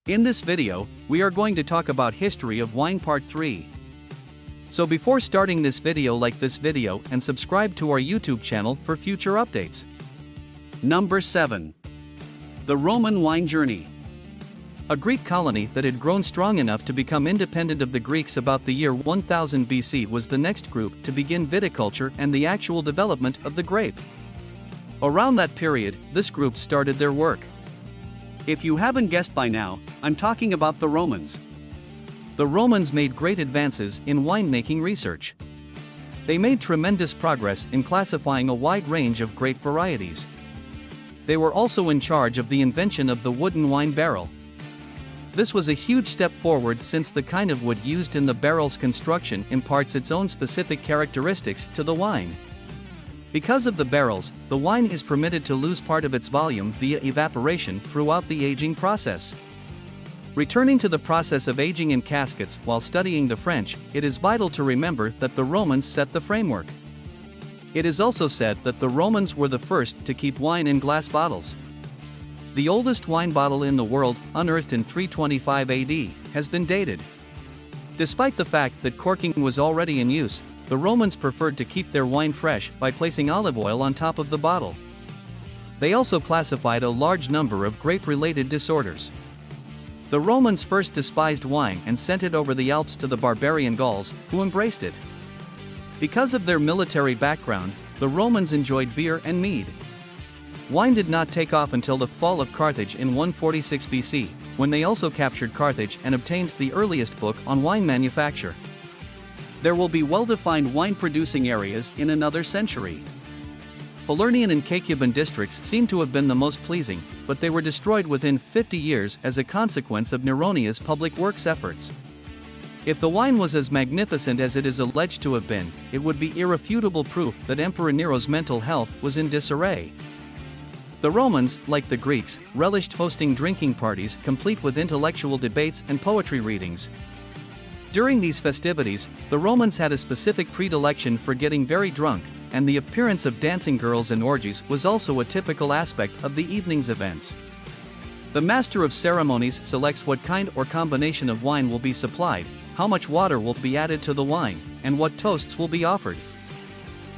In this video, we are going to talk about history of wine part 3. So before starting this video, like this video and subscribe to our YouTube channel for future updates. Number 7. The Roman wine journey. A Greek colony that had grown strong enough to become independent of the Greeks about the year 1000 BC was the next group to begin viticulture and the actual development of the grape. Around that period, this group started their work. If you haven't guessed by now, I'm talking about the Romans. The Romans made great advances in winemaking research. They made tremendous progress in classifying a wide range of grape varieties. They were also in charge of the invention of the wooden wine barrel. This was a huge step forward since the kind of wood used in the barrel's construction imparts its own specific characteristics to the wine. Because of the barrels, the wine is permitted to lose part of its volume via evaporation throughout the aging process. Returning to the process of aging in caskets while studying the French, it is vital to remember that the Romans set the framework. It is also said that the Romans were the first to keep wine in glass bottles. The oldest wine bottle in the world, unearthed in 325 AD, has been dated. Despite the fact that corking was already in use, the Romans preferred to keep their wine fresh by placing olive oil on top of the bottle. They also classified a large number of grape-related disorders. The Romans first despised wine and sent it over the Alps to the barbarian Gauls, who embraced it. Because of their military background, the Romans enjoyed beer and mead. Wine did not take off until the fall of Carthage in 146 BC, when they also captured Carthage and obtained the earliest book on wine manufacture. There will be well-defined wine-producing areas in another century. Falernian and Caecuban districts seem to have been the most pleasing, but they were destroyed within 50 years as a consequence of Neronia's public works efforts. If the wine was as magnificent as it is alleged to have been, it would be irrefutable proof that Emperor Nero's mental health was in disarray. The Romans, like the Greeks, relished hosting drinking parties complete with intellectual debates and poetry readings. During these festivities, the Romans had a specific predilection for getting very drunk, and the appearance of dancing girls and orgies was also a typical aspect of the evening's events. The master of ceremonies selects what kind or combination of wine will be supplied, how much water will be added to the wine, and what toasts will be offered.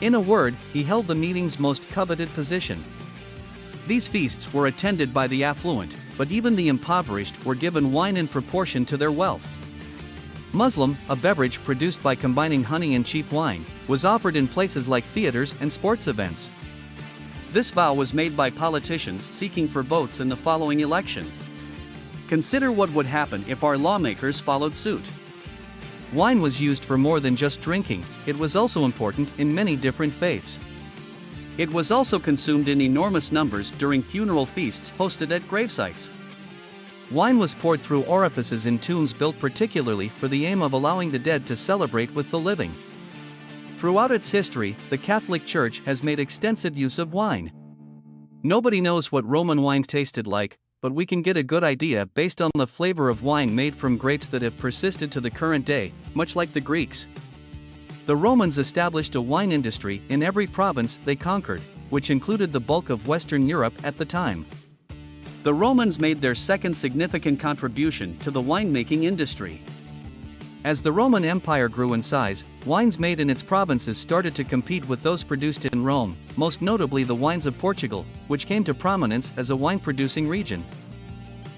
In a word, he held the meeting's most coveted position. These feasts were attended by the affluent, but even the impoverished were given wine in proportion to their wealth. Muslim, a beverage produced by combining honey and cheap wine, was offered in places like theaters and sports events. This vow was made by politicians seeking for votes in the following election. Consider what would happen if our lawmakers followed suit. Wine was used for more than just drinking, it was also important in many different faiths. It was also consumed in enormous numbers during funeral feasts hosted at gravesites. Wine was poured through orifices in tombs built particularly for the aim of allowing the dead to celebrate with the living. Throughout its history, the Catholic Church has made extensive use of wine. Nobody knows what Roman wine tasted like, but we can get a good idea based on the flavor of wine made from grapes that have persisted to the current day, much like the Greeks. The Romans established a wine industry in every province they conquered, which included the bulk of Western Europe at the time. The Romans made their second significant contribution to the winemaking industry. As the Roman Empire grew in size, wines made in its provinces started to compete with those produced in Rome, most notably the wines of Portugal, which came to prominence as a wine-producing region.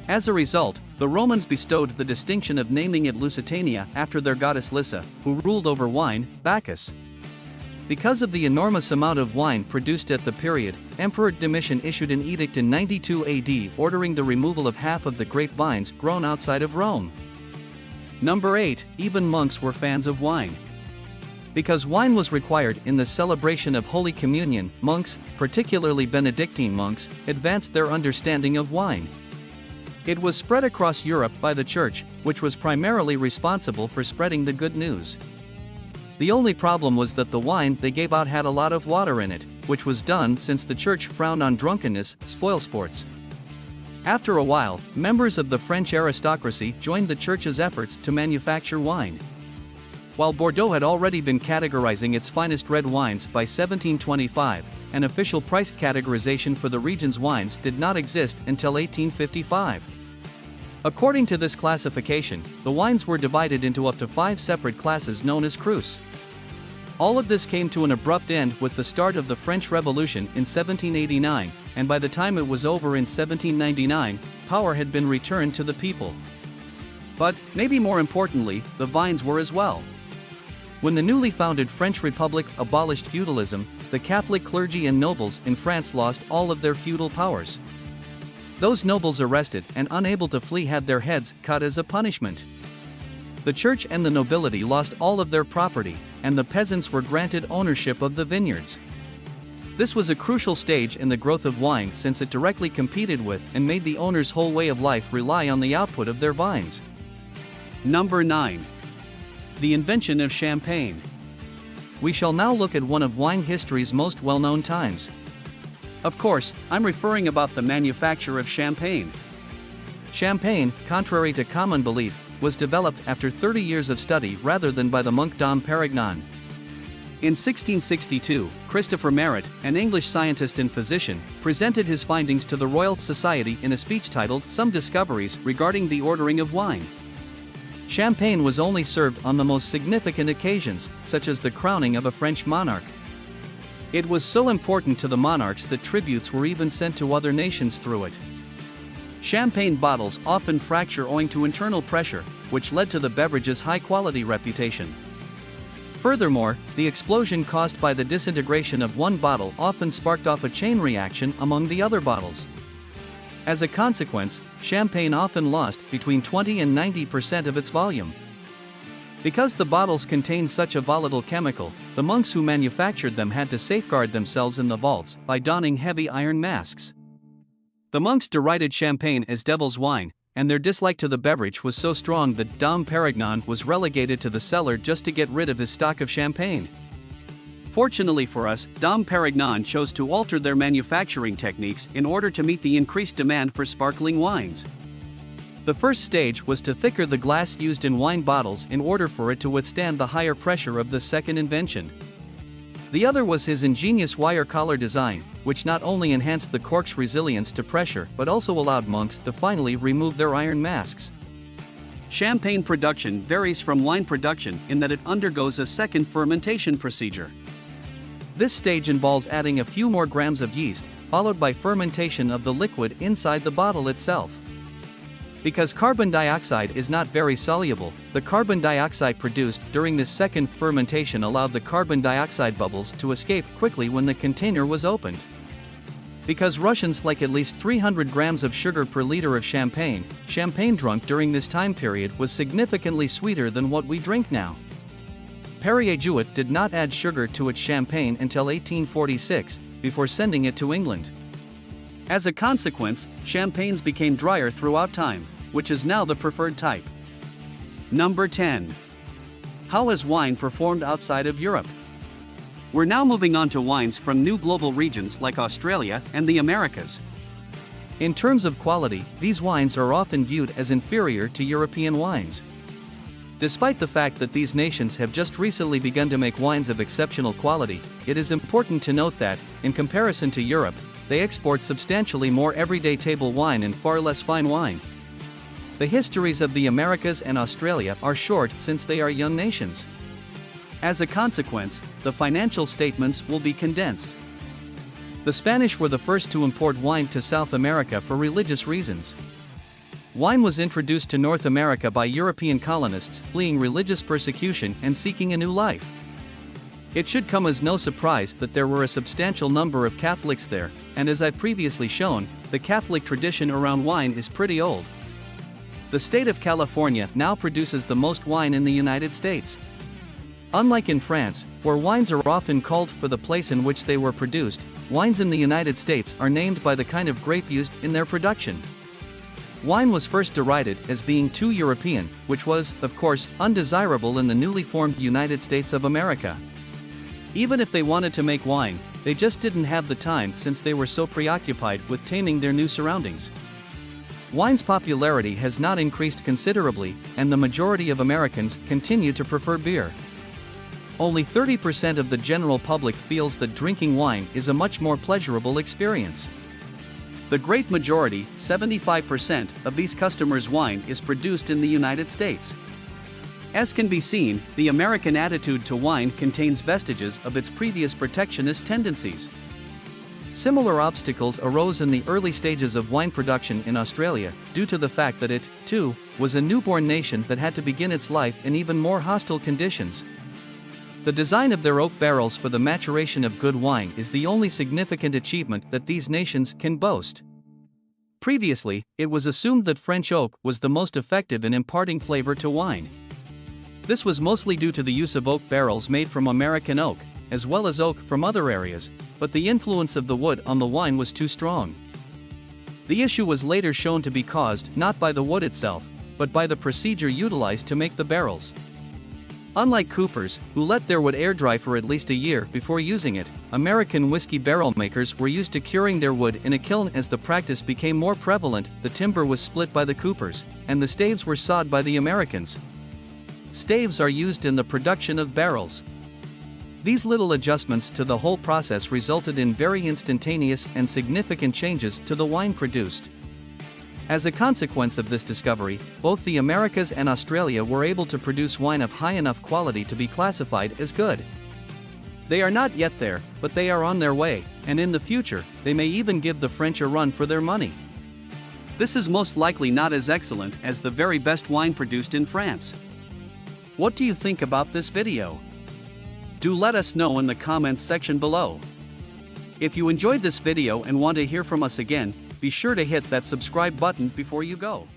As a result, the Romans bestowed the distinction of naming it Lusitania after their goddess Lyssa, who ruled over wine, Bacchus. Because of the enormous amount of wine produced at the period, Emperor Domitian issued an edict in 92 AD ordering the removal of half of the grapevines grown outside of Rome. Number 8. Even monks were fans of wine. Because wine was required in the celebration of Holy Communion, monks, particularly Benedictine monks, advanced their understanding of wine. It was spread across Europe by the Church, which was primarily responsible for spreading the good news. The only problem was that the wine they gave out had a lot of water in it, which was done since the Church frowned on drunkenness, spoilsports. After a while, members of the French aristocracy joined the Church's efforts to manufacture wine. While Bordeaux had already been categorizing its finest red wines by 1725, an official price categorization for the region's wines did not exist until 1855. According to this classification, the wines were divided into up to 5 separate classes known as crus. All of this came to an abrupt end with the start of the French Revolution in 1789, and by the time it was over in 1799, power had been returned to the people. But, maybe more importantly, the vines were as well. When the newly founded French Republic abolished feudalism, the Catholic clergy and nobles in France lost all of their feudal powers. Those nobles arrested and unable to flee had their heads cut as a punishment. The church and the nobility lost all of their property, and the peasants were granted ownership of the vineyards. This was a crucial stage in the growth of wine since it directly competed with and made the owner's whole way of life rely on the output of their vines. Number 9. The invention of champagne. We shall now look at one of wine history's most well-known times. Of course, I'm referring about the manufacture of champagne. Champagne, contrary to common belief, was developed after 30 years of study rather than by the monk Dom Perignon. In 1662, Christopher Merritt, an English scientist and physician, presented his findings to the Royal Society in a speech titled Some Discoveries Regarding the Ordering of Wine. Champagne was only served on the most significant occasions, such as the crowning of a French monarch. It was so important to the monarchs that tributes were even sent to other nations through it. Champagne bottles often fracture owing to internal pressure, which led to the beverage's high-quality reputation. Furthermore, the explosion caused by the disintegration of one bottle often sparked off a chain reaction among the other bottles. As a consequence, champagne often lost between 20 and 90% of its volume. Because the bottles contained such a volatile chemical, the monks who manufactured them had to safeguard themselves in the vaults by donning heavy iron masks. The monks derided champagne as devil's wine, and their dislike to the beverage was so strong that Dom Perignon was relegated to the cellar just to get rid of his stock of champagne. Fortunately for us, Dom Perignon chose to alter their manufacturing techniques in order to meet the increased demand for sparkling wines. The first stage was to thicker the glass used in wine bottles in order for it to withstand the higher pressure of the second invention. The other was his ingenious wire collar design, which not only enhanced the cork's resilience to pressure but also allowed monks to finally remove their iron masks. Champagne production varies from wine production in that it undergoes a second fermentation procedure. This stage involves adding a few more grams of yeast, followed by fermentation of the liquid inside the bottle itself. Because carbon dioxide is not very soluble, the carbon dioxide produced during this second fermentation allowed the carbon dioxide bubbles to escape quickly when the container was opened. Because Russians like at least 300 grams of sugar per liter of champagne, champagne drunk during this time period was significantly sweeter than what we drink now. Perrier-Jouët did not add sugar to its champagne until 1846, before sending it to England. As a consequence, champagnes became drier throughout time, which is now the preferred type. Number 10. How has wine performed outside of Europe? We're now moving on to wines from new global regions like Australia and the Americas. In terms of quality, these wines are often viewed as inferior to European wines. Despite the fact that these nations have just recently begun to make wines of exceptional quality, it is important to note that, in comparison to Europe, they export substantially more everyday table wine and far less fine wine. The histories of the Americas and Australia are short since they are young nations. As a consequence, the financial statements will be condensed. The Spanish were the first to import wine to South America for religious reasons. Wine was introduced to North America by European colonists fleeing religious persecution and seeking a new life. It should come as no surprise that there were a substantial number of Catholics there, and as I've previously shown, the Catholic tradition around wine is pretty old. The state of California now produces the most wine in the United States. Unlike in France, where wines are often called for the place in which they were produced, wines in the United States are named by the kind of grape used in their production. Wine was first derided as being too European, which was, of course, undesirable in the newly formed United States of America. Even if they wanted to make wine, they just didn't have the time since they were so preoccupied with taming their new surroundings. Wine's popularity has not increased considerably, and the majority of Americans continue to prefer beer. Only 30% of the general public feels that drinking wine is a much more pleasurable experience. The great majority, 75%, of these customers' wine is produced in the United States. As can be seen, the American attitude to wine contains vestiges of its previous protectionist tendencies. Similar obstacles arose in the early stages of wine production in Australia, due to the fact that it, too, was a newborn nation that had to begin its life in even more hostile conditions. The design of their oak barrels for the maturation of good wine is the only significant achievement that these nations can boast. Previously, it was assumed that French oak was the most effective in imparting flavor to wine. This was mostly due to the use of oak barrels made from American oak, as well as oak from other areas, but the influence of the wood on the wine was too strong. The issue was later shown to be caused not by the wood itself, but by the procedure utilized to make the barrels. Unlike coopers, who let their wood air dry for at least a year before using it, American whiskey barrel makers were used to curing their wood in a kiln. As the practice became more prevalent, the timber was split by the coopers, and the staves were sawed by the Americans. Staves are used in the production of barrels. These little adjustments to the whole process resulted in very instantaneous and significant changes to the wine produced. As a consequence of this discovery, both the Americas and Australia were able to produce wine of high enough quality to be classified as good. They are not yet there, but they are on their way, and in the future, they may even give the French a run for their money. This is most likely not as excellent as the very best wine produced in France. What do you think about this video? Do let us know in the comments section below. If you enjoyed this video and want to hear from us again, be sure to hit that subscribe button before you go.